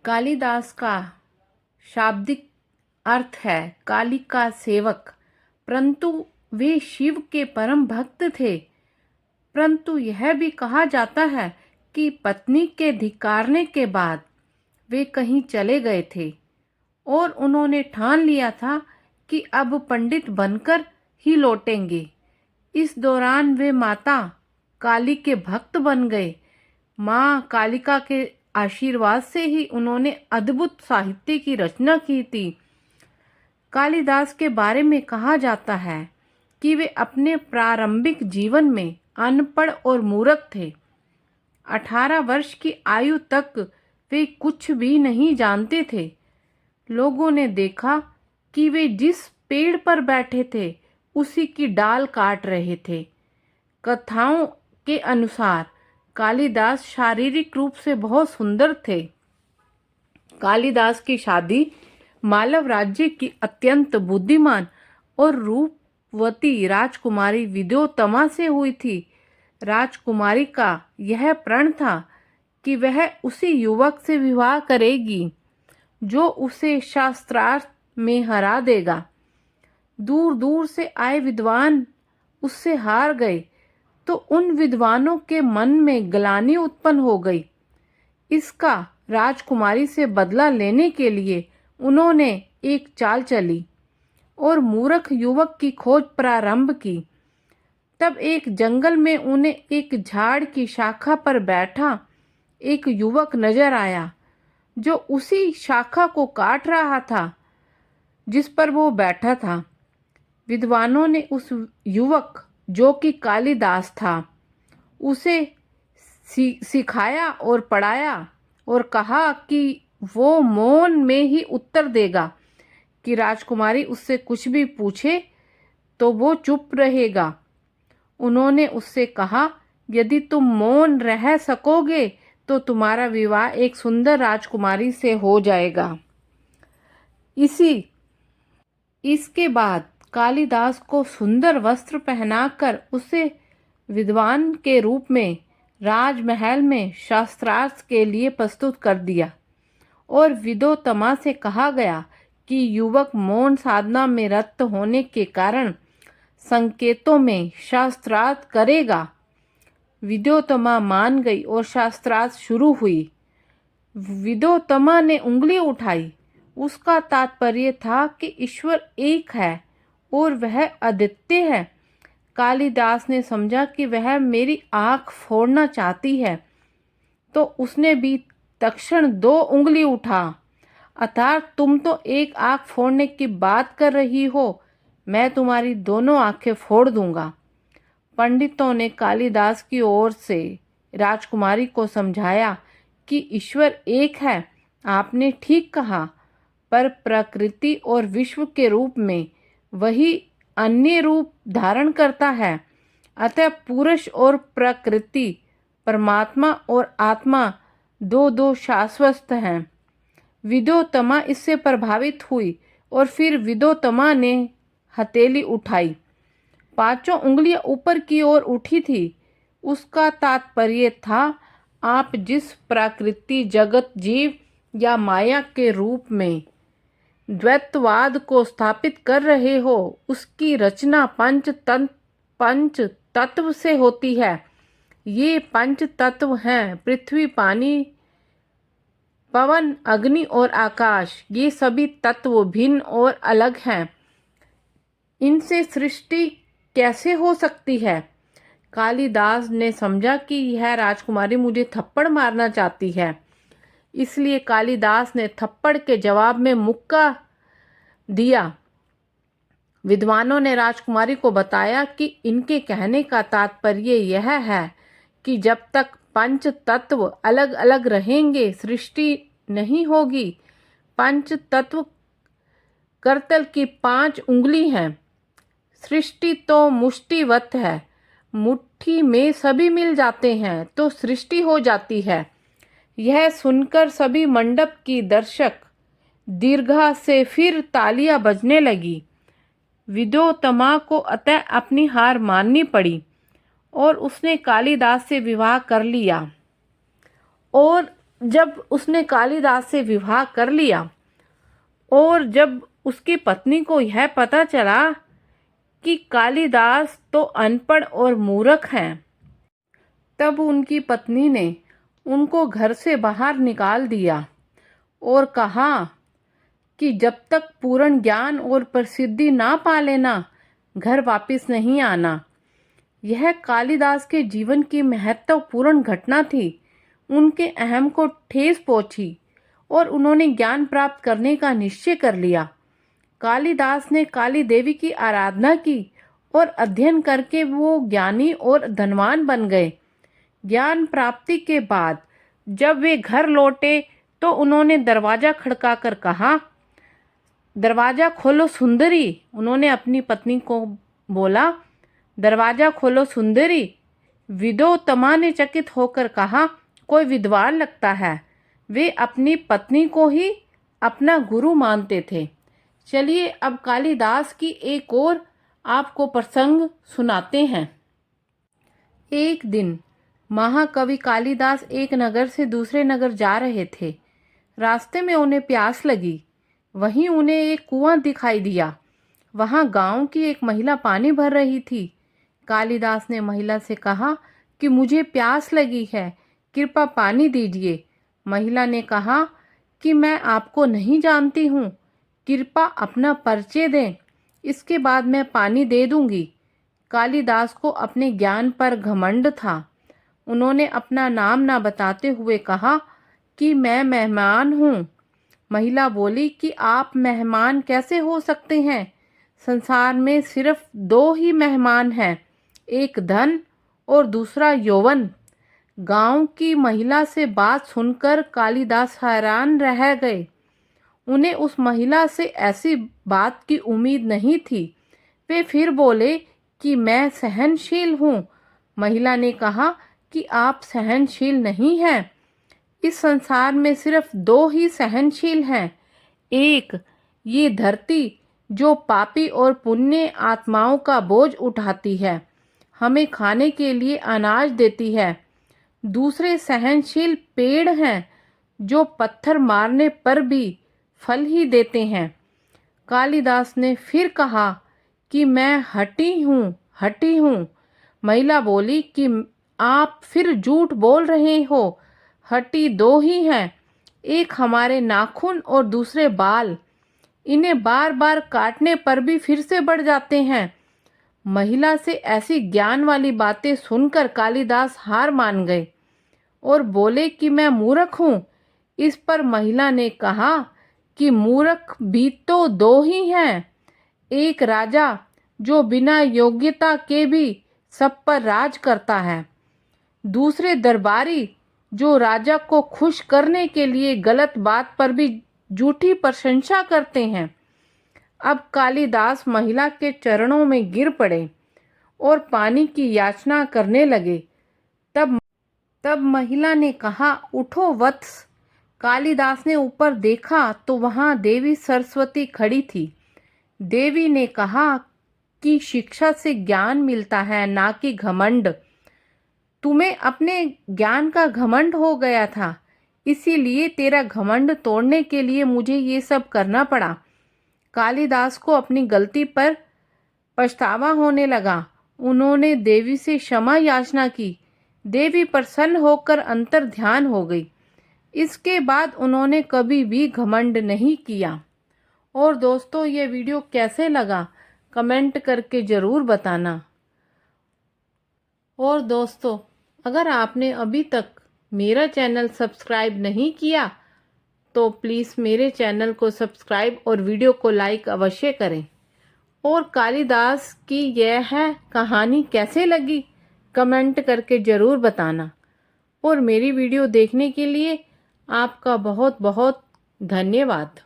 कालिदास का शाब्दिक अर्थ है काली का सेवक, परंतु वे शिव के परम भक्त थे। परंतु यह भी कहा जाता है कि पत्नी के धिक्कारने के बाद वे कहीं चले गए थे और उन्होंने ठान लिया था कि अब पंडित बनकर ही लौटेंगे। इस दौरान वे माता काली के भक्त बन गए। माँ कालिका के आशीर्वाद से ही उन्होंने अद्भुत साहित्य की रचना की थी। कालिदास के बारे में कहा जाता है कि वे अपने प्रारंभिक जीवन में अनपढ़ और मूर्ख थे। 18 वर्ष की आयु तक वे कुछ भी नहीं जानते थे। लोगों ने देखा कि वे जिस पेड़ पर बैठे थे उसी की डाल काट रहे थे। कथाओं के अनुसार कालिदास शारीरिक रूप से बहुत सुंदर थे। कालिदास की शादी मालव राज्य की अत्यंत बुद्धिमान और रूपवती राजकुमारी विद्योत्तमा से हुई थी। राजकुमारी का यह प्रण था कि वह उसी युवक से विवाह करेगी जो उसे शास्त्रार्थ में हरा देगा। दूर दूर से आए विद्वान उससे हार गए तो उन विद्वानों के मन में ग्लानि उत्पन्न हो गई। इसका राजकुमारी से बदला लेने के लिए उन्होंने एक चाल चली और मूर्ख युवक की खोज प्रारंभ की। तब एक जंगल में उन्हें एक झाड़ की शाखा पर बैठा एक युवक नजर आया जो उसी शाखा को काट रहा था जिस पर वो बैठा था। विद्वानों ने उस युवक जो कि कालिदास था उसे सिखाया और पढ़ाया और कहा कि वो मौन में ही उत्तर देगा कि राजकुमारी उससे कुछ भी पूछे तो वो चुप रहेगा। उन्होंने उससे कहा, यदि तुम मौन रह सकोगे तो तुम्हारा विवाह एक सुंदर राजकुमारी से हो जाएगा। इसके बाद कालिदास को सुंदर वस्त्र पहनाकर उसे विद्वान के रूप में राजमहल में शास्त्रार्थ के लिए प्रस्तुत कर दिया और विद्योत्तमा से कहा गया कि युवक मौन साधना में रत होने के कारण संकेतों में शास्त्रार्थ करेगा। विद्योत्तमा मान गई और शास्त्रार्थ शुरू हुई। विद्योत्तमा ने उंगली उठाई। उसका तात्पर्य था कि ईश्वर एक है और वह अद्वितीय है। कालिदास ने समझा कि वह मेरी आंख फोड़ना चाहती है तो उसने भी तक्षण 2 उंगली उठा। अर्थात तुम तो एक आंख फोड़ने की बात कर रही हो, मैं तुम्हारी दोनों आंखें फोड़ दूंगा। पंडितों ने कालिदास की ओर से राजकुमारी को समझाया कि ईश्वर एक है। आपने ठीक कहा, पर प्रकृति और विश्व के रूप में वही अन्य रूप धारण करता है। अतः पुरुष और प्रकृति, परमात्मा और आत्मा दो शाश्वत हैं। विद्योत्तमा इससे प्रभावित हुई और फिर विद्योत्तमा ने हथेली उठाई। 5 उंगलियां ऊपर की ओर उठी थी। उसका तात्पर्य था, आप जिस प्रकृति, जगत, जीव या माया के रूप में द्वैतवाद को स्थापित कर रहे हो उसकी रचना पंच तत्व से होती है। ये 5 तत्व हैं पृथ्वी, पानी, पवन, अग्नि और आकाश। ये सभी तत्व भिन्न और अलग हैं। इनसे सृष्टि कैसे हो सकती है? कालिदास ने समझा कि यह राजकुमारी मुझे थप्पड़ मारना चाहती है। इसलिए कालिदास ने थप्पड़ के जवाब में मुक्का दिया। विद्वानों ने राजकुमारी को बताया कि इनके कहने का तात्पर्य यह है कि जब तक 5 तत्व अलग अलग रहेंगे सृष्टि नहीं होगी। 5 तत्व करतल की 5 उंगली हैं। सृष्टि तो मुष्टिवत है, मुट्ठी में सभी मिल जाते हैं तो सृष्टि हो जाती है। यह सुनकर सभी मंडप की दर्शक दीर्घा से फिर तालियां बजने लगी। विद्योत्तमा को अतः अपनी हार माननी पड़ी और उसने कालिदास से विवाह कर लिया और जब उसने कालिदास से विवाह कर लिया और जब उसकी पत्नी को यह पता चला कि कालिदास तो अनपढ़ और मूर्ख हैं, तब उनकी पत्नी ने उनको घर से बाहर निकाल दिया और कहा कि जब तक पूर्ण ज्ञान और प्रसिद्धि ना पा लेना, घर वापस नहीं आना। यह कालिदास के जीवन की महत्वपूर्ण घटना थी। उनके अहम को ठेस पहुंची और उन्होंने ज्ञान प्राप्त करने का निश्चय कर लिया। कालिदास ने काली देवी की आराधना की और अध्ययन करके वो ज्ञानी और धनवान बन गए। ज्ञान प्राप्ति के बाद जब वे घर लौटे तो उन्होंने दरवाजा खड़काकर कहा, दरवाजा खोलो सुंदरी। उन्होंने अपनी पत्नी को बोला, दरवाजा खोलो सुंदरी। विद्योत्तमा ने चकित होकर कहा, कोई विद्वान लगता है। वे अपनी पत्नी को ही अपना गुरु मानते थे। चलिए अब कालिदास की एक और आपको प्रसंग सुनाते हैं। एक दिन महाकवि कालिदास एक नगर से दूसरे नगर जा रहे थे। रास्ते में उन्हें प्यास लगी। वहीं उन्हें एक कुआं दिखाई दिया। वहां गांव की एक महिला पानी भर रही थी। कालिदास ने महिला से कहा कि मुझे प्यास लगी है, कृपया पानी दीजिए। महिला ने कहा कि मैं आपको नहीं जानती हूँ, कृपया अपना परिचय दें, इसके बाद मैं पानी दे दूंगी। कालिदास को अपने ज्ञान पर घमंड था। उन्होंने अपना नाम ना बताते हुए कहा कि मैं मेहमान हूँ। महिला बोली कि आप मेहमान कैसे हो सकते हैं? संसार में सिर्फ दो ही मेहमान हैं, एक धन और दूसरा यौवन। गांव की महिला से बात सुनकर कालिदास हैरान रह गए। उन्हें उस महिला से ऐसी बात की उम्मीद नहीं थी। वे फिर बोले कि मैं सहनशील हूँ। महिला ने कहा कि आप सहनशील नहीं हैं। इस संसार में सिर्फ दो ही सहनशील हैं, एक ये धरती जो पापी और पुण्य आत्माओं का बोझ उठाती है, हमें खाने के लिए अनाज देती है। दूसरे सहनशील पेड़ हैं जो पत्थर मारने पर भी फल ही देते हैं। कालिदास ने फिर कहा कि मैं हठी हूँ। महिला बोली कि आप फिर झूठ बोल रहे हो। हड्डी दो ही हैं, एक हमारे नाखून और दूसरे बाल। इन्हें बार बार काटने पर भी फिर से बढ़ जाते हैं। महिला से ऐसी ज्ञान वाली बातें सुनकर कालिदास हार मान गए और बोले कि मैं मूर्ख हूँ। इस पर महिला ने कहा कि मूर्ख भी तो दो ही हैं, एक राजा जो बिना योग्यता के भी सब पर राज करता है, दूसरे दरबारी जो राजा को खुश करने के लिए गलत बात पर भी झूठी प्रशंसा करते हैं। अब कालिदास महिला के चरणों में गिर पड़े और पानी की याचना करने लगे। तब महिला ने कहा, उठो वत्स। कालिदास ने ऊपर देखा तो वहां देवी सरस्वती खड़ी थी। देवी ने कहा कि शिक्षा से ज्ञान मिलता है, ना कि घमंड। तुम्हें अपने ज्ञान का घमंड हो गया था, इसीलिए तेरा घमंड तोड़ने के लिए मुझे ये सब करना पड़ा। कालिदास को अपनी गलती पर पछतावा होने लगा। उन्होंने देवी से क्षमा याचना की। देवी प्रसन्न होकर अंतर ध्यान हो गई। इसके बाद उन्होंने कभी भी घमंड नहीं किया। और दोस्तों, ये वीडियो कैसे लगा कमेंट करके ज़रूर बताना। और दोस्तों, अगर आपने अभी तक मेरा चैनल सब्सक्राइब नहीं किया तो प्लीज़ मेरे चैनल को सब्सक्राइब और वीडियो को लाइक अवश्य करें। और कालिदास की यह कहानी कैसे लगी कमेंट करके ज़रूर बताना। और मेरी वीडियो देखने के लिए आपका बहुत बहुत धन्यवाद।